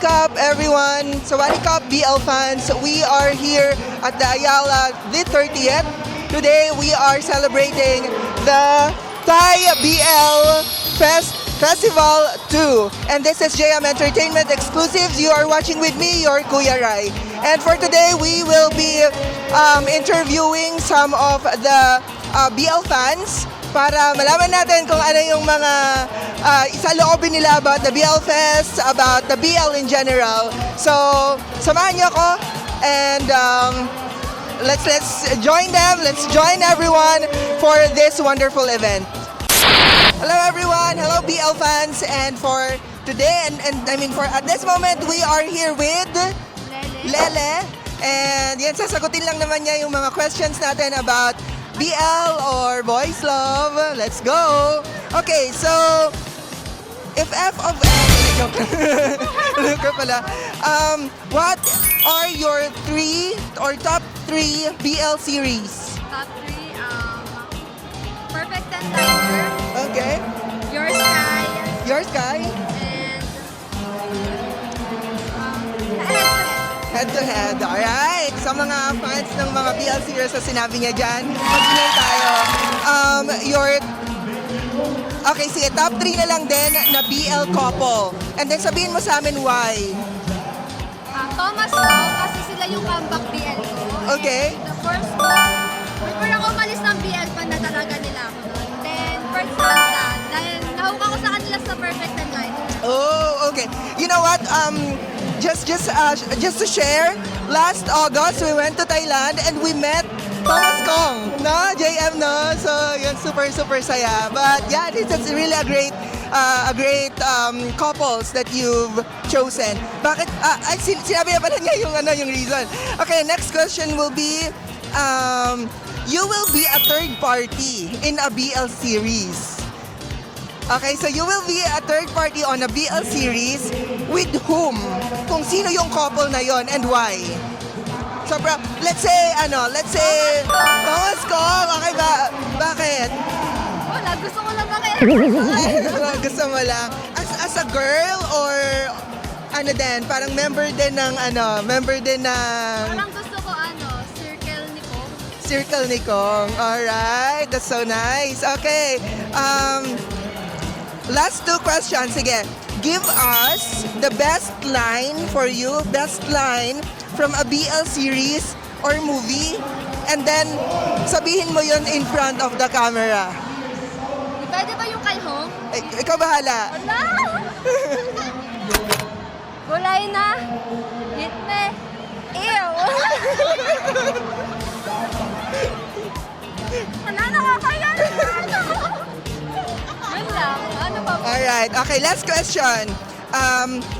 Cup, everyone. Sawadee Cup, BL fans. We are here at the Ayala the 30th. Today, we are celebrating the Thai BL Festival 2. And this is JM Entertainment Exclusives. You are watching with me, your Kuya Rai. And for today, we will be interviewing some of the BL fans para malaman natin kung ano yung mga isaloobin nila about the BL Fest, about the BL in general. So, samahan niyo ako and let's join them, let's join everyone for this wonderful event. Hello everyone, hello BL fans, and for today, and I mean for at this moment, we are here with Lele. And yan, sasagutin lang naman niya yung mga questions natin about BL or boys love. Let's go. Okay, so if F of look pala. What are your top three BL series? Top 3, Perfect 10,000, Okay. Your Sky, Your Sky. and Head to head. Alright. Sa mga fans ng mga BL series na sinabi niya dyan, mag-inay tayo. Okay, sige. Top 3 na lang din na BL couple. And then sabihin mo sa amin why. Thomas ko, kasi sila yung comeback BL ko. Okay. And the first ko, before ako umalis ng BL fan na talaga nila ako nun. Then, first Santa, dahil nahuka ko sa kanila sa Perfect 10,000. Oh, okay. You know what? Just to share, last August we went to Thailand and we met Thomas Kong, no? JM, no? So, yun, super saya. But yeah, this is really a great couples that you've chosen. Bakit? Sinabi na pala niya yung reason. Okay, next question will be, you will be a third party in a BL series. Okay, so you will be a third party on a BL series with whom? Kung sino yung couple na yon and why? So, let's say Thomas Kong. Okay ba? Bakit? Wala, gusto ko lang bakit. Gusto mo lang. As a girl or ano din, parang member din ng Parang gusto ko Circle ni Kong. Alright, that's so nice. Okay. Last two questions. Sige. Give us the best line for you, best line from a BL series or movie, and then sabihin mo yun in front of the camera. Pwede ba yung kay Hong? Ikaw bahala. Wala! Gulay na. Hit me. Ew! Wala, nakakaya na. Yun lang. Ano pa ba? Alright. Okay, last question.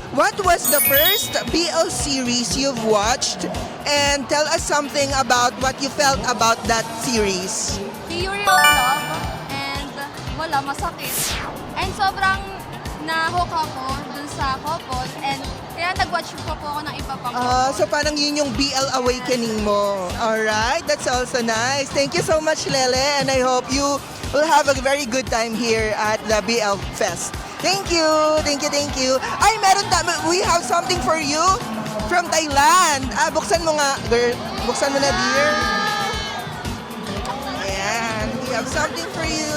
What was the first BL series you've watched? And tell us something about what you felt about that series. Theory of Love. And wala, masakit. And sobrang na-hook ako dun sa couple. And kaya nag-watch po ako ng iba pang couple. So parang yun yung BL awakening mo. Alright, that's also nice. Thank you so much, Lele. And I hope you will have a very good time here at the BL Fest. Thank you. Ay, we have something for you from Thailand. Buksan mo nga, girl. Buksan mo na, dear. Ayan, we have something for you.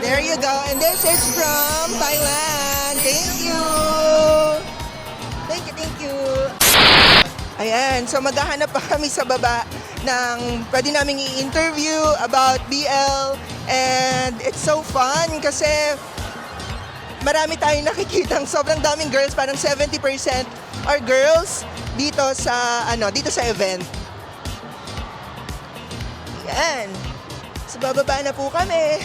There you go. And this is from Thailand. Thank you. Thank you. Ayan, so maghahanap pa kami sa baba ng pwede naming i-interview about BL. And it's so fun kasi marami tayong nakikitang sobrang daming girls, parang 70% are girls dito sa event. Yan. So bababa na po kami.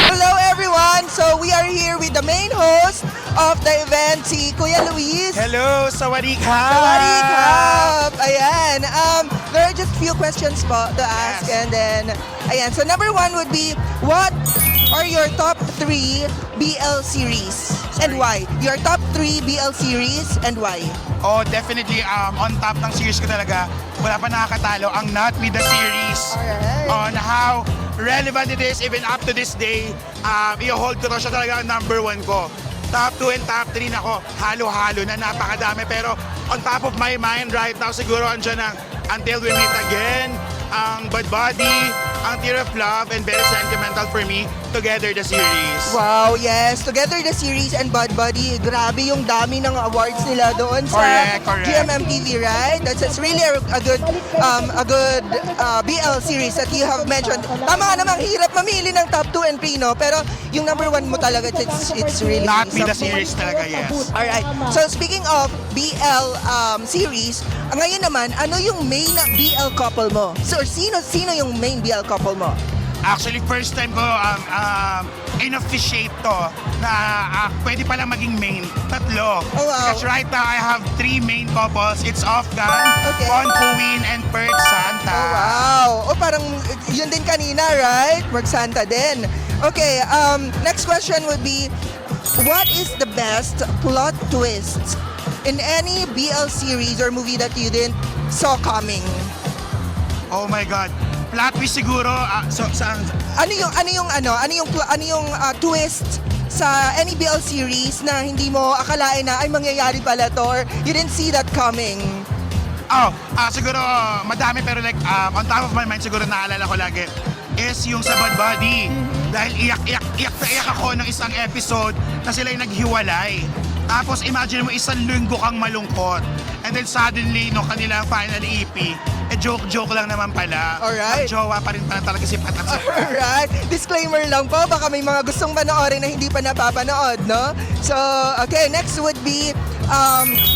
Hello everyone! So we are here with the main host of the event, si Kuya Luis. Hello, Sawadee Cup! Sawadee Cup! Ayan. There are just few questions po to ask. Yes. And then, ayan. So number one would be, what are your top 3 BL series? And why? Your top 3 BL series and why? Oh, definitely, on top ng series ko talaga, wala pa nakakatalo ang Not With The series. Alright. On how relevant it is even up to this day. I-hold ko to siya talaga ang number 1 ko. top 2 and top 3 nako, halo-halo na, napakadami. Pero on top of my mind right now, siguro andyan ang Until We Meet Again, ang Bad Body, ang Tear of Love, and very sentimental for me, Together the series. Wow, yes. Together the series and Bad Buddy, grabe yung dami ng awards nila doon sa Correct. GMMTV, right? That's really a good BL series that you have mentioned. Tama nga namang hirap mamili ng top 2 and 3, no? Pero yung number 1 mo talaga, it's really Not Me the something. series talaga, yes. Alright. So speaking of BL series, ngayon naman, ano yung main BL couple mo? So sino yung main BL couple mo? Actually, first time ko in-officiate to na pwede palang maging main. Tatlo. Oh, wow. Because right now, I have 3 main couples. It's Afghan, Okay. Pon Puwin, and Perch Santa. Oh, wow. Oh, parang yun din kanina, right? Mark Santa din. Okay, next question would be, what is the best plot twist in any BL series or movie that you didn't saw coming? Oh my God. Plot twist siguro. Ano yung twist sa any BL series na hindi mo akalain na ay mangyayari pala to or you didn't see that coming? Siguro madami pero like on top of my mind siguro naalala ko lagi is yung sa Bad Buddy. Dahil iyak ako ng isang episode na sila yung naghiwalay. Tapos imagine mo isang linggo kang malungkot. And then suddenly, no kanilang final EP, joke lang naman pala. Alright. Jowa pa rin pala talaga si Pat at si Pat. Alright. Disclaimer lang po, baka may mga gustong panoorin na hindi pa napapanood, no? So, okay, next would be,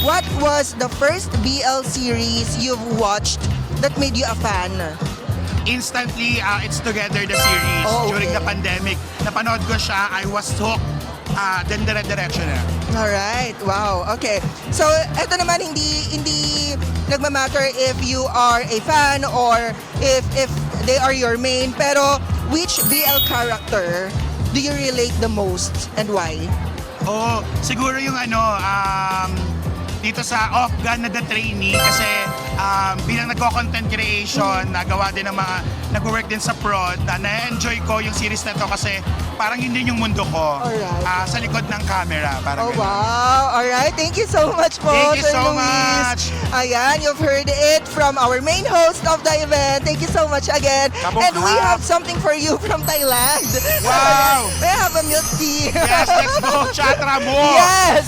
what was the first BL series you've watched that made you a fan? Instantly, it's Together the series. Oh, okay. During the pandemic, napanood ko siya, I was hooked. Then dire-diretso na. Alright, wow, okay. So, eto naman, hindi nagmamatter if you are a fan or if they are your main, pero which BL character do you relate the most and why? Siguro yung dito sa Afghan na The Trainee kasi bilang nagko-content creation, nagawa din ng mga nag-work din sa prod, na-enjoy ko yung series na to kasi parang yun din yung mundo ko. Alright. Sa likod ng camera. Parang Oh, ganun. wow. Alright, thank you so much po, Thank you Sir so Luis. much. Ayan, you've heard it from our main host of the event. Thank you so much again. Kabog And we hap. have something for you from Thailand. Wow. We have a milk tea. Yes, let's go, Chatra mo! Yes!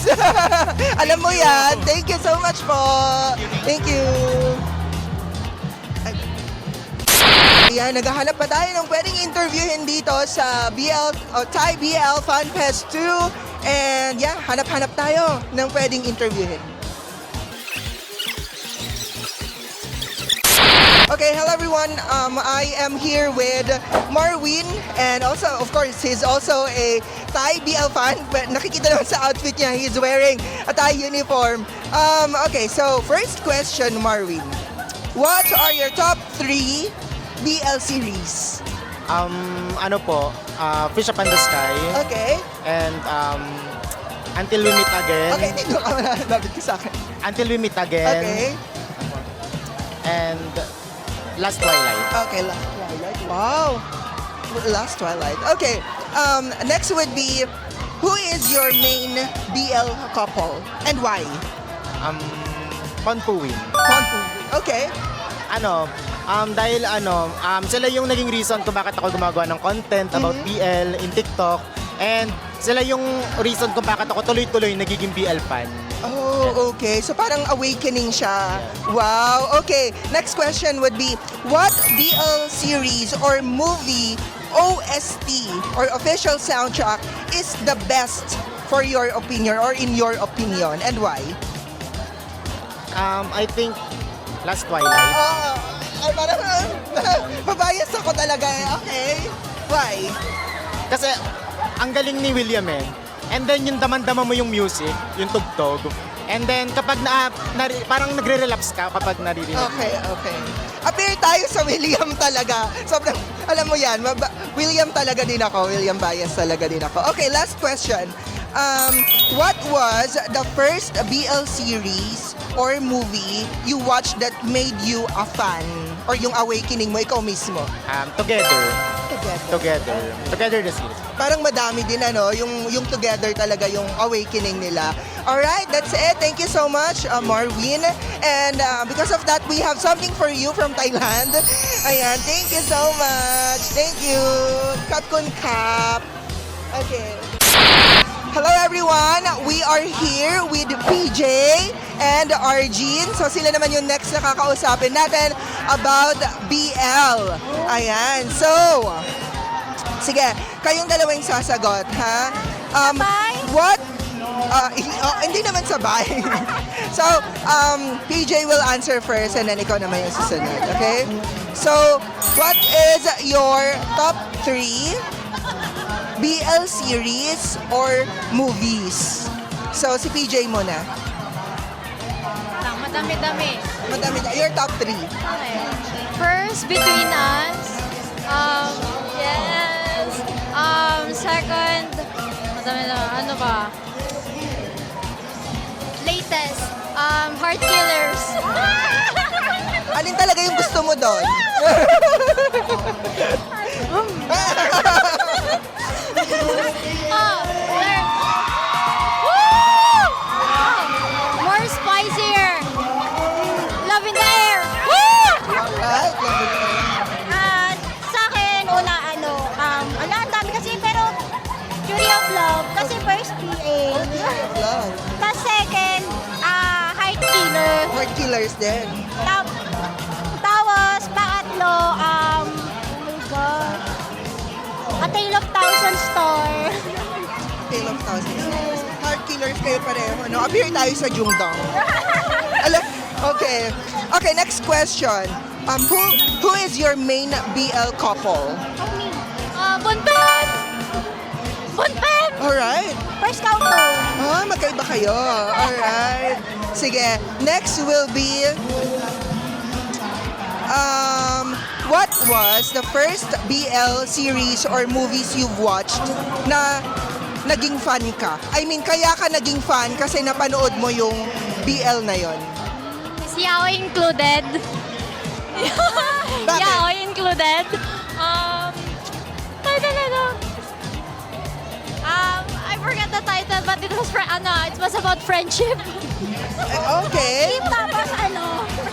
Alam mo yan. Thank you so much po. Thank you. Ayan, naghahanap pa tayo ng pwedeng interviewin dito sa Thai BL Fan Fest 2. And yeah, hanap-hanap tayo ng pwedeng interviewin. Okay, hello everyone. I am here with Marwin and also, of course, he's also a Thai BL fan. But nakikita naman sa outfit niya, he's wearing a Thai uniform. Okay, so first question, Marwin. What are your top 3 BL series? Fish Up in the Sky, Okay. and Until We Meet Again, Okay, dito ka malapit ka sa akin. Until We Meet Again, Okay. and Last Twilight. Okay, Last Twilight. Wow. Last Twilight. Okay. Next would be, who is your main BL couple and why? Pon Puwin. Okay. Dahil sila yung naging reason kung bakit ako gumagawa ng content about BL in TikTok, and sila yung reason kung bakit ako tuloy-tuloy nagiging BL fan. Oh, okay. So parang awakening siya. Wow. Okay. Next question would be, what BL series or movie OST or official soundtrack is the best for your opinion or in your opinion and why? I think Last Twilight. Parang mabayas ako talaga. Okay. Why? Kasi ang galing ni William eh. And then yung daman-dama mo yung music, yung tugtog. And then kapag parang nagre-relapse ka kapag naririnig. Okay. Appear tayo sa William talaga. Sobrang, alam mo yan, William talaga din ako. William bias talaga din ako. Okay, last question. What was the first BL series or movie you watched that made you a fan? Or yung awakening mo, ikaw mismo? Together. Together the series. Parang madami din yung together talaga yung awakening nila. Alright, that's it. Thank you so much, Marwin. And because of that, we have something for you from Thailand. Ayan, thank you so much. Thank you. Kap kun kap. Okay. Hello everyone! We are here with PJ and Arjin. So sila naman yung next na kakausapin natin about BL. Ayan. So, sige, kayong dalawa yung sasagot, ha? Sabay? What? Hindi naman sabay. So, PJ will answer first and then ikaw naman yung susunod, okay? So, what is your top 3 BL series or movies? So, si PJ muna. Madami-dami. Madami na. Your top 3. Okay. First, Between Us. Yes. Second, madami na. Ano ba? Latest, Heart Killers. Alin talaga yung gusto mo doon? More spicier. Love in the air. Alright, Sa akin, una, ang dami kasi, pero Fury of Love, kasi first PA. love. Tapos second, Heart Killer. Heart Killers din. Tapos, pangatlo, oh my God, A Tale of Thousand Star. Tale of Thousand Stars. Heart Killers kayo pareho, no? Appear tayo sa Jungdong. Okay. Okay, next question. Who is your main BL couple? Buntot. Buntot. Alright. First Counter. Magkaiba kayo. Alright. Sige, next will be what was the first BL series or movies you've watched na naging fan ka? I mean, kaya ka naging fan kasi napanood mo yung BL na yon. Si Yaoi included. Bakit? Yaoi included. I forgot the title, but it was about friendship. Okay. Tapos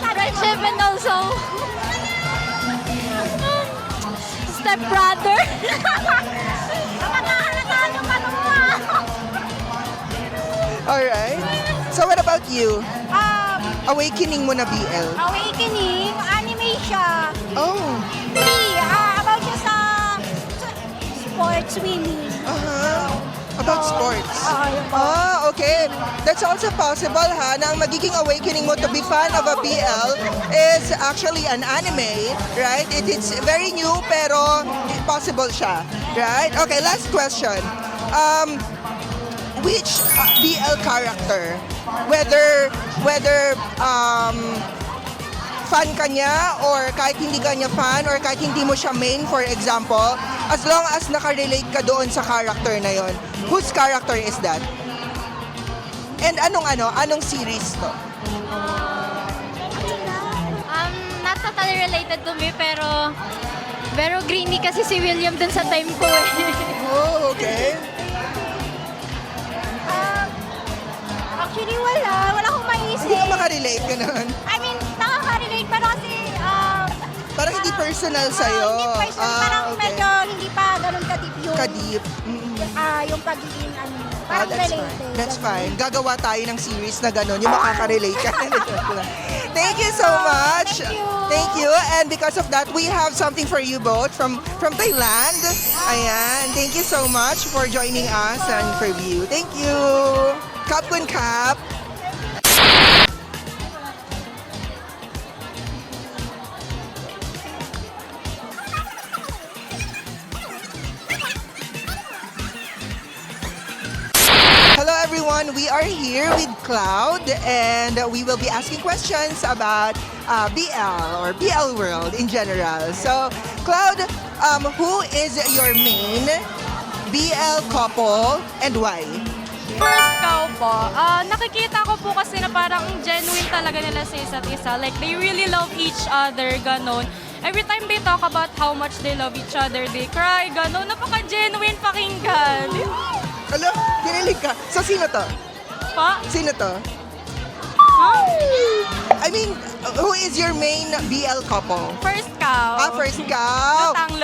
Friendship and also stepbrother. nakakahalata yung ano mo. Alright. So what about you? Awakening mo na BL? Awakening, anime siya. Oh. 3, about siya sa sports, swimming. About sports. Yun po. Okay. That's also possible, ha, na ang magiging awakening mo to be fan of a BL is actually an anime, right? It's very new, pero possible siya, right? Okay, last question. Which BL character, whether fan ka niya or kahit hindi ka niya fan or kahit hindi mo siya main, for example, as long as nakarelate ka doon sa character na yon, whose character is that? And anong series to? Not totally related to me, pero greeny kasi si William dun sa time ko eh. Oh, okay. Actually, wala akong maisip. Hindi ka makarelate ka naman. I mean, nakaka-relate, pero kasi, Parang hindi personal sa'yo. hindi personal, parang okay. medyo hindi pa ganun ka-deep yung, Ka-deep. yung pagiging, parang That's related. fine. That's fine. Gagawa tayo ng series na gano'n, yung makaka-relate ka. Thank you so much. Thank you. Thank you. And because of that, we have something for you both from Thailand. Ayan. Thank you so much for joining us and for view. Thank you. Kap kun kap. Hello everyone, we are here with Cloud and we will be asking questions about BL or BL world in general. So, Cloud, who is your main BL couple and why? First cow po, nakikita ko po kasi na parang genuine talaga nila sa isa't isa. Like, they really love each other, ganon. every time they talk about how much they love each other, they cry, gano'n. Napaka-genuine pakinggan. Alam, kinilig ka. So, sino to? Pa? Sino to? Huh? I mean, who is your main BL couple? First cow. First cow. Lutang.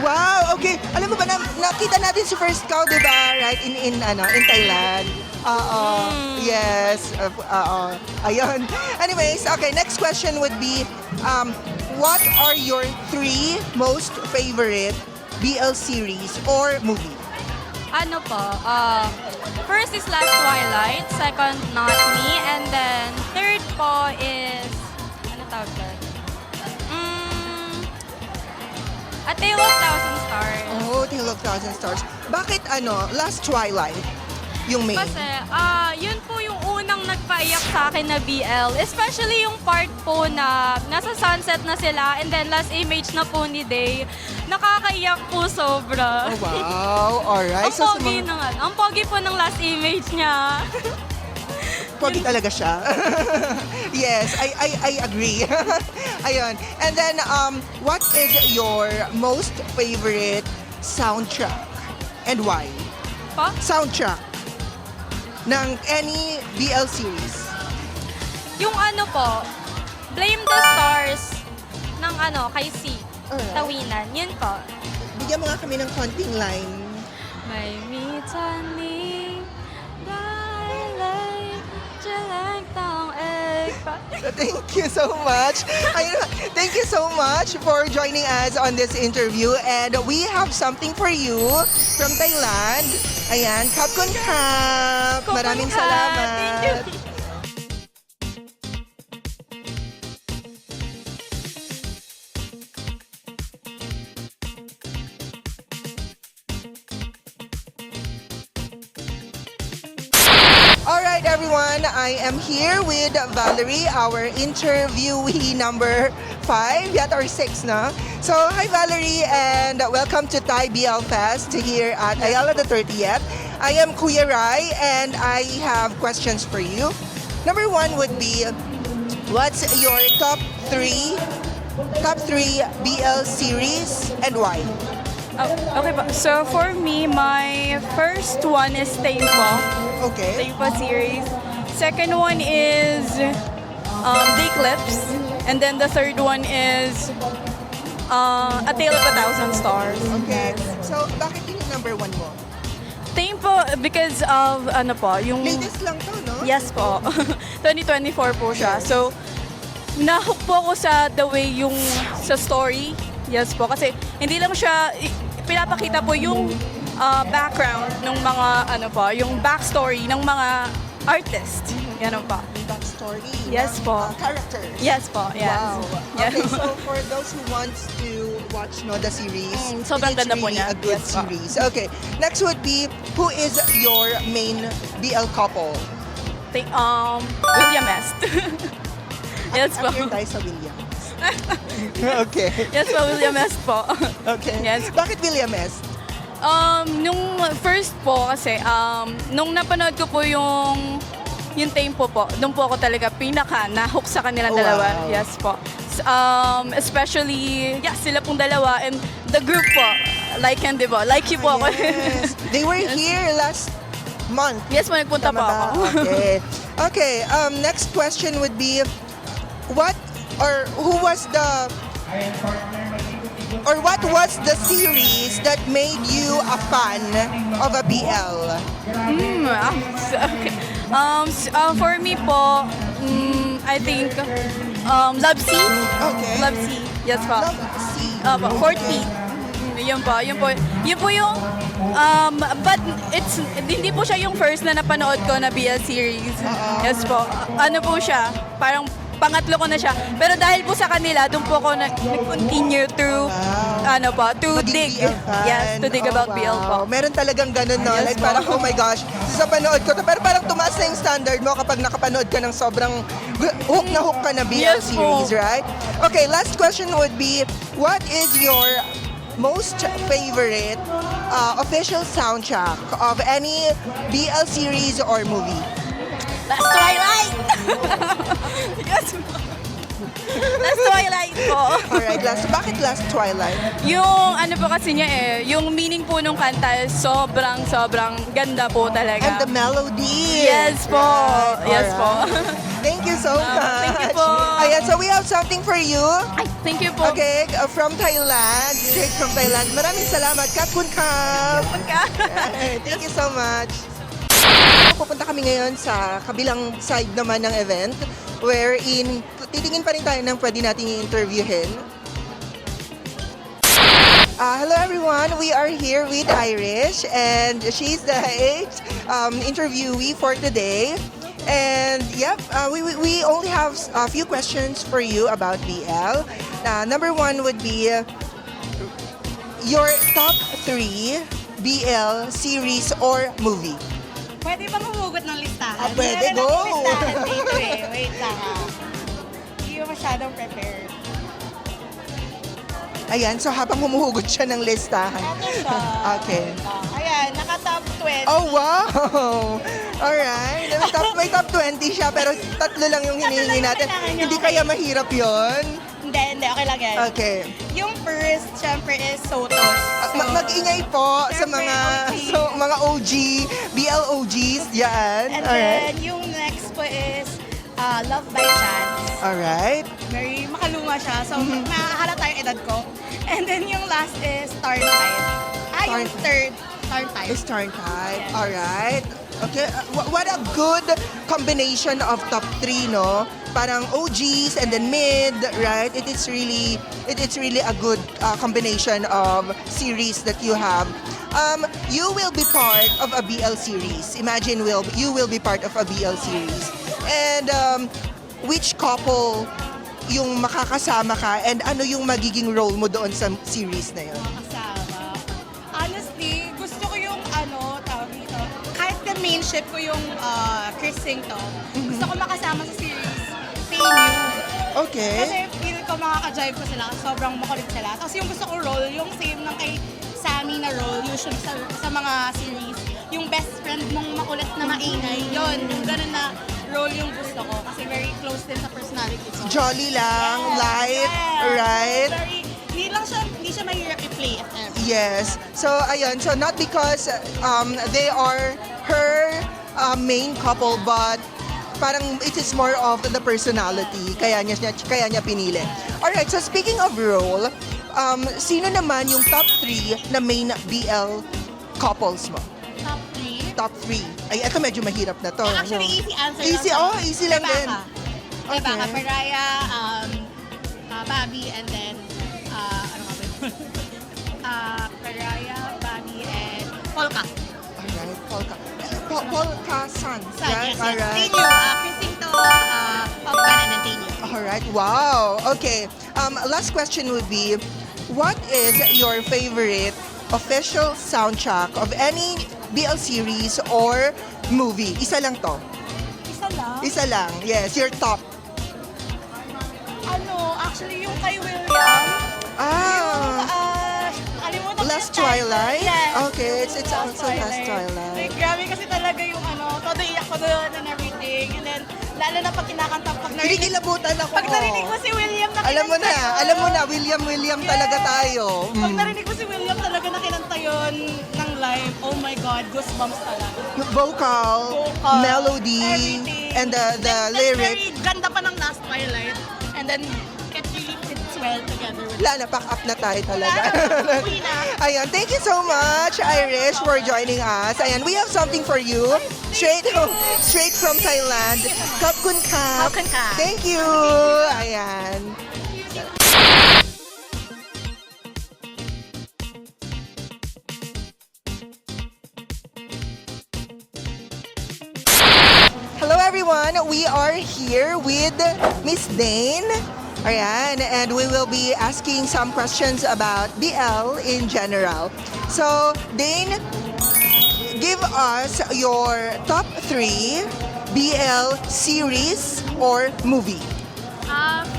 Wow, okay. Alam mo ba, nakita natin si First Cow, di ba? Right? In Thailand. Oo. Yes. Oo. Ayun. Anyways, okay. Next question would be, what are your 3 most favorite BL series or movie? Ano po? First is Last Twilight. Second, Not Me. And then, third po is... Ano tawag doon? A Tale of Thousand Stars. Oh, Tale of Thousand Stars. Bakit Last Twilight? Yung main. Kasi, yun po yung unang nagpaiyak sa akin na BL. Especially yung part po na nasa sunset na sila and then last image na po ni Day. Nakakaiyak po sobra. Oh, wow. Alright. Ang pogi ang pogi po ng last image niya. Pogi talaga siya. Yes, I agree. Ayun. And then, what is your most favorite soundtrack? And why? Pa? Soundtrack ng any BL series. Yung ano po, Blame the Stars ng kay C. Alright. Tawinan. Yun po. Bigyan mo nga kami ng konting line. May mitani, dahil jalang taong Thank you so much. Ayun, thank you so much for joining us on this interview. And we have something for you from Thailand. Ayan, Kapkun Kap. Maraming salamat. Thank you. Alright everyone, I am here with Valerie, our interviewee number 5, yet or 6 na. So, hi Valerie and welcome to Thai BL Fest here at Ayala the 30th. I am Kuya Rai and I have questions for you. Number 1 would be, what's your top 3 BL series and why? Okay po. So for me, my first one is Tempo. Okay. Tempo series. Second one is The Eclipse. And then the third one is A Tale of a Thousand Stars. Okay. So, bakit yun yung number 1 mo? Tempo because of yung... Latest lang to, no? Yes po. 2024 po siya. So, nahook po ako sa the way yung sa story. Yes po. Kasi hindi lang siya, pinapakita po yung background ng mga, yung backstory ng mga artist. Yan po. Backstory. Yes ng, po. Characters. Yes po. Yes. Wow. Yes. Okay, so for those who wants to watch the series, sobrang it's ganda po really niya. a good Yes po. series. Okay, next would be, who is your main BL couple? William Est. Yes po. I'm here tayo sa Williams. Okay. Yes po, William Est po. Okay. Yes. Bakit William Est? Nung first po kasi, nung napanood ko po yung Tempo po, doon po ako talaga pinaka na-hook sa kanilang Wow. dalawa. Yes po. Especially, sila pong dalawa and the group po, like and diba? Like you po ako. Yes. They were here last month. Yes po, nagpunta Tama po ba? ako. Okay. Okay, next question would be, what was the series that made you a fan of a BL? Okay. For me po, I think, Love Sea. Okay. Love Sea. Yes po. Love Sea. Fort P. Yun po yung, but hindi po siya yung first na napanood ko na BL series. Yes po. Ano po siya, parang pangatlo ko na siya. Pero dahil po sa kanila, doon po ako nag-continue through, to Maging dig. BL fan. Yes, to dig Oh, about BL po. wow. Meron talagang ganun, no? Yes Like po. parang, oh my gosh, sa panood ko to. Pero parang tumaas na yung standard mo kapag nakapanood ka ng sobrang hook na hook ka na BL Yes po. series, right? Okay, last question would be, what is your most favorite official soundtrack of any BL series or movie? Last Twilight! Yes po. Last Twilight po. Alright, bakit last Twilight? Yung ano po kasi niya yung meaning po nung kanta sobrang ganda po talaga. And the melody. Yes po. Yes po. Thank you so much. thank you po. Ayan, so we have something for you. Thank you po. Okay, from Thailand, straight from Thailand. Maraming salamat, Kapkun Kap. Thank you so much. Pupunta kami ngayon sa kabilang side naman ng event wherein titingin pa rin tayo ng pwede nating interviewin. Hello everyone, we are here with Irish and she's the interviewee for today. And yep, we only have a few questions for you about BL. Number one would be your top 3 BL series or movie. Pwede bang humugot ng listahan? Pwede, Meron go! akong listahan dito Wait lang Hindi ko masyadong prepared. Ayan, so habang humuhugot siya ng listahan. Ito siya. Okay. Ayan, naka-top 20. Oh, wow! Alright. May top 20 siya, pero tatlo lang yung hinihingi natin. kailangan niya, Hindi okay. kaya mahirap yon. Hindi, okay lang yan. Okay. Yung first, syempre, is Sotos. Mag-ingay po sa Siyempre, OG. mga OG, BL OGs, yan. And Alright. then, yung next po is Love by Chance. Alright. Very makaluma siya. So, Mm-hmm. makahalata yung edad ko. And then, yung last is Star Type. Yung third, Star Type. It's turn type. Yes. Alright. Okay. What a good combination of top 3, no? Parang OGs and then mid, right? It's really a good combination of series that you have. You will be part of a BL series. Imagine you will be part of a BL series. And which couple yung makakasama ka and ano yung magiging role mo doon sa series na yun? Kasama. Honestly, gusto ko yung tawag dito. Kahit the main ship ko yung Chris Singto, gusto ko makasama sa series. Pay New. Okay. Kasi feel ko makaka-drive ko sila, sobrang makulit sila. Tapos yung gusto ko role, yung same ng kay Sammy na role, usually sa mga series, yung best friend mong makulit na maingay, yun, yung ganun na role yung gusto ko. Kasi very close din sa personality ko. Jolly lang, light, right? Very, hindi siya mahirap i-play if ever. Yes. So, ayun. So, not because they are her main couple, but parang it is more of the personality. Kaya niya pinili. Alright, so speaking of role, sino naman yung top 3 na main BL couples mo? Top 3. Top 3. Ay, ito medyo mahirap na to. Actually, easy answer Easy, lang. easy lang din. Rebecca, Okay. Paraya, Bobby, and then, ano nga ba yun? Paraya, Bobby, and Polka. Alright, Polka San. Sad, Right? yes, yes. Alright. Tinyo, Crisingto, Polka, and then Tinyo. Alright, wow. Okay. Last question would be, what is your favorite official soundtrack of any BL series or movie? Isa lang to. Isa lang? Isa lang. Yes, your top. Actually, yung kay William. Kalimutan ko Last yung title. Twilight? Yes. Okay, it's also Last Twilight. Like, grabe kasi talaga yung todo iyak ko doon and everything. And then, lalo na pag kinakanta, pag narinig, Kinikilabutan ako. pag narinig ko si William na Alam mo kinanta yun. William Yes. talaga tayo. Pag narinig ko si William talaga na kinanta yun ng live, oh my God, goosebumps talaga. Vocal, melody, everything. and the That's lyric. very ganda pa ng Last Twilight. And then, it really fits well together with Wala na, pack up na tayo talaga. Uwi na. Ayan, thank you so much, Irish, for joining us. Ayan, we have something for you. Straight from Thailand. Kapkun Kap. Kapkun Kap. Thank you. Ayan. Hello everyone, we are here with Miss Dane. Ayan, and we will be asking some questions about BL in general. So, Dane, give us your top 3 BL series or movie.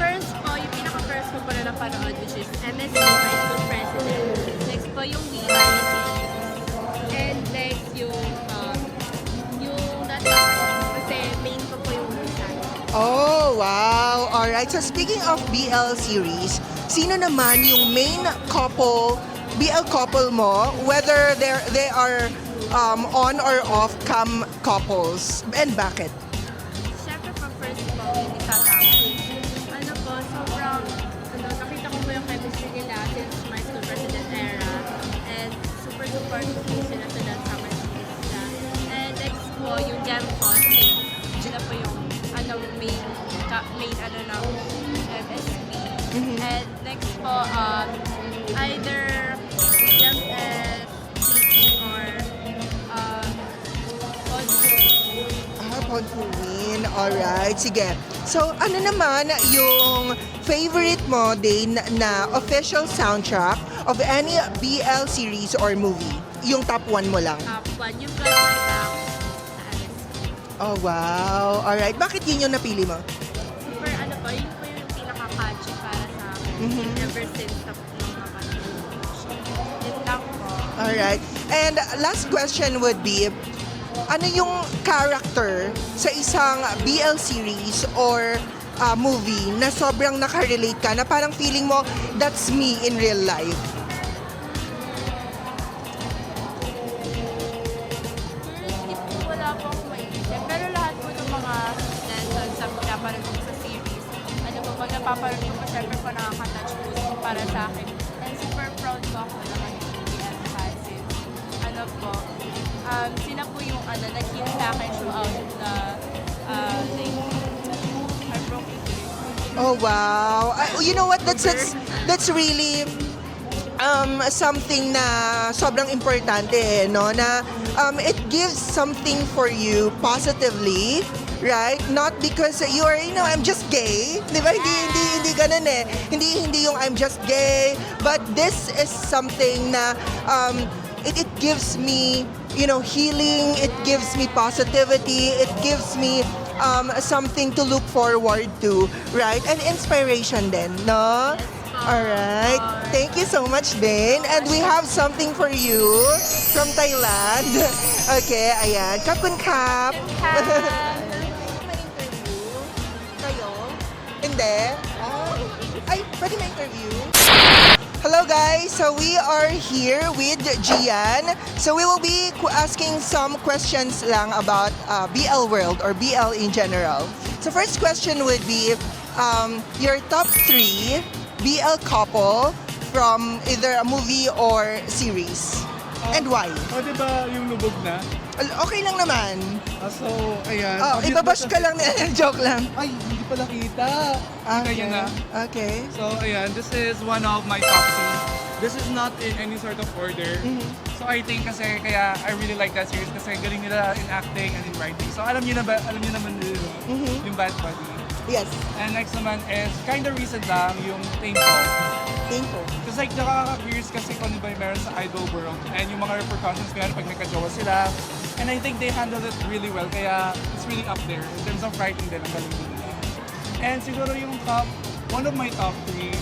First po, yung pinaka-first ko po na napanood, which is MSC High School President. Next po yung VR series. And next yung that's kasi main ko po yung Busan. Oh, wow. Alright, so speaking of BL series, sino naman yung main couple, BL couple mo, whether they are on or off cam couples, and bakit? Siyempre po, first po, hindi tatapos. Ano po, sobrang, nakita ko po yung chemistry nila since my school president era. And super support ko po sila sa dance summer series nila. And next po, yung Gem Concept. Sila po yung, main ng MSP. And next po, either Gem SCP or, Queen. Alright, sige. So, ano naman yung favorite mo din na official soundtrack of any BL series or movie? Yung top 1 mo lang. top 1, yung Blood My Back sa MSP. Oh, wow. Alright, bakit yun yung napili mo? Super yun po yung pinaka-catchy para sa akin. Ever since nung napanood ko. Yun lang po. Alright. And last question would be, ano yung character sa isang BL series or movie na sobrang nakarelate ka, na parang feeling mo, that's me in real life? Currently po, wala po akong maiisip. Pero lahat po ng mga lessons sa pinapanood ko sa series, pag napapanood ko po, syempre po nakaka-touch po para sa akin. And super proud po ako naman yung BL classes. Sila po yung nag-heal sa akin throughout the heartbroken period. Oh, wow. You know what? That's really something na sobrang importante, no? Na it gives something for you positively, right? Not because you are, I'm just gay. Di ba? Hindi ganun eh. Hindi yung I'm just gay. But this is something na it gives me, healing. It gives me positivity. It gives me something to look forward to, right? And inspiration din, no? Alright. Thank you so much, din. And we have something for you from Thailand. Okay, ayan. Kapun kap. May interview kayo? Hindi? Ay, pwede may interview? Hello guys, so we are here with Gian. So we will be asking some questions lang about BL world or BL in general. So first question would be your top 3 BL couple from either a movie or series. And why? O, di ba yung lubog na? Okay lang naman. So, ayan. Oh, Obvious ibabash ba ka sa- lang. Joke lang. Ay, hindi pala kita. Kaya na. Okay. So, ayan, this is one of my top 2. This is not in any sort of order. So, I think kasi, kaya I really like that series kasi galing nila in acting and in writing. So, alam niyo naman nila yung Bad Buddy. Yes. And next naman is kind of recent lang yung Painful. Painful. Kasi like, nakaka-curious kasi kung ano ba yung meron sa idol world and yung mga repercussions meron pag nagka-jowa sila. And I think they handled it really well, kaya it's really up there in terms of writing din, ang galing nila. And siguro yung one of my top 3,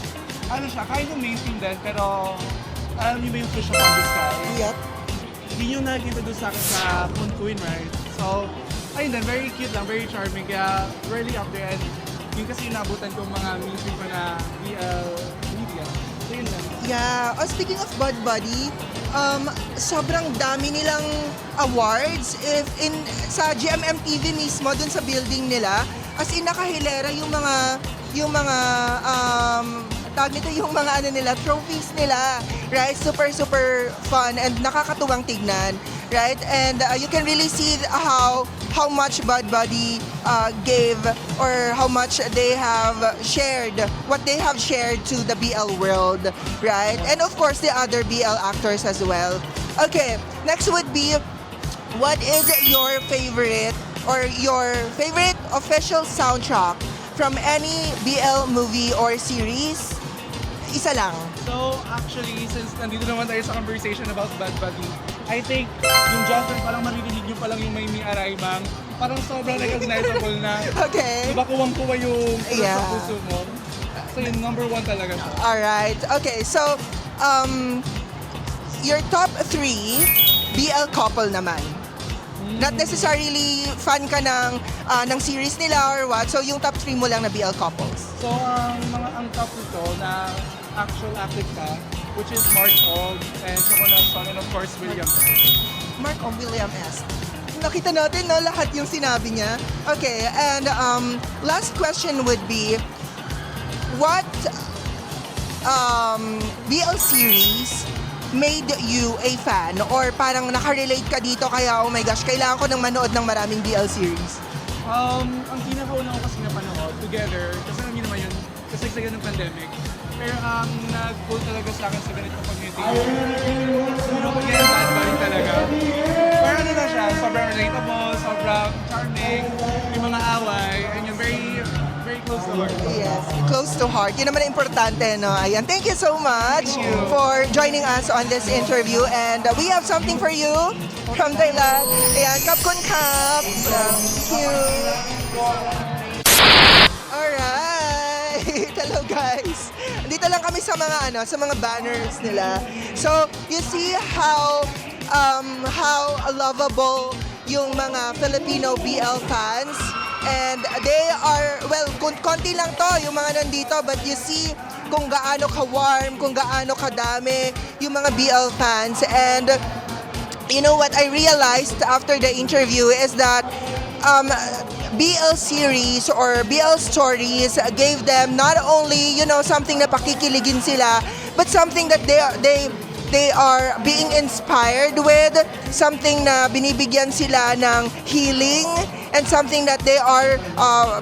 siya, kind of mainstream din, pero alam niyo ba yung Fish Upon the Sky? Yep. Yun yung nag-introduce sa akin sa Moon Queen, right? So, ayun din, very cute lang, very charming, kaya really up there. And yun kasi inabutan ko mga mainstream pa na BL media. So yun lang. Yeah. Speaking of Bad Buddy, sobrang dami nilang awards sa GMM-TV mismo, dun sa building nila. As in, nakahilera yung mga tawag nito, yung mga trophies nila, right? Super fun and nakakatuwang tignan, right? And you can really see how much Bad Buddy gave, or how much they have shared, what they have shared to the BL world, right? And of course, the other BL actors as well. Okay, next would be, what is your favorite official soundtrack from any BL movie or series? Isa lang. So actually, since nandito naman tayo sa conversation about Bad Buddy, I think yung Jocelyn palang maririnig nyo palang yung may Araymang, parang sobrang recognizable na. Okay. Diba kuwang-kuwa yung Yeah. sa puso mo? So yun, number 1 talaga siya. Alright. Okay, so, your top 3 BL couple naman. Not necessarily fan ka ng series nila or what. So yung top 3 mo lang na BL couples. So, ang top nito na actual active ka, which is Mark Og and Chocolate Son, and of course, William. Mark O. William S. Nakita natin no, lahat yung sinabi niya. Okay, and last question would be, what BL series made you a fan? Or parang nakarelate ka dito kaya, oh my gosh, kailangan ko nang manood ng maraming BL series? Ang pinakauna ko kasi napanood, Together, kasi alam niyo naman yun, kasagsagan ng pandemic. Pero ang nag-pull talaga sa akin sa ganitong community, again, bad boy talaga. Pero ano na siya, sobrang relatable, sobrang charming, may mga away, and yung very, very close to heart. Yes, close to heart. Yun naman ang importante, no? Ayan, thank you so much for joining us on this interview. And we have something for you from Thailand. Ayan, Kapkun Kap. Thank you. Alright. Hello guys. Dito lang kami sa mga banners nila. So, you see how lovable yung mga Filipino BL fans. And they are, well, konti lang to yung mga nandito, but you see kung gaano ka-warm, kung gaano kadami yung mga BL fans. And you know what I realized after the interview is that BL series or BL stories gave them not only, you know, something na pakikiligin sila, but something that they are being inspired with, something na binibigyan sila ng healing, and something that they are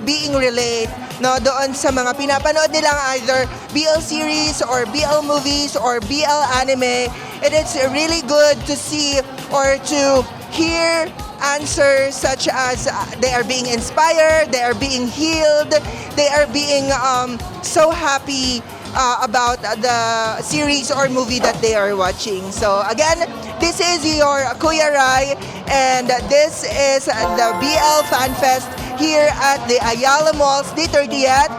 being relate, no, doon sa mga pinapanood nilang either BL series or BL movies or BL anime. And it's really good to see or to hear answers such as they are being inspired, they are being healed, they are being so happy about the series or movie that they are watching. So again, this is your Kuya Rai, and this is the BL Fan Fest here at the Ayala Malls, the 30th,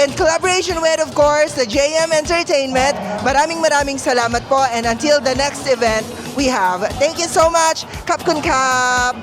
in collaboration with, of course, the JM Entertainment. Maraming salamat po, and until the next event we have. Thank you so much. Kapkun Kap!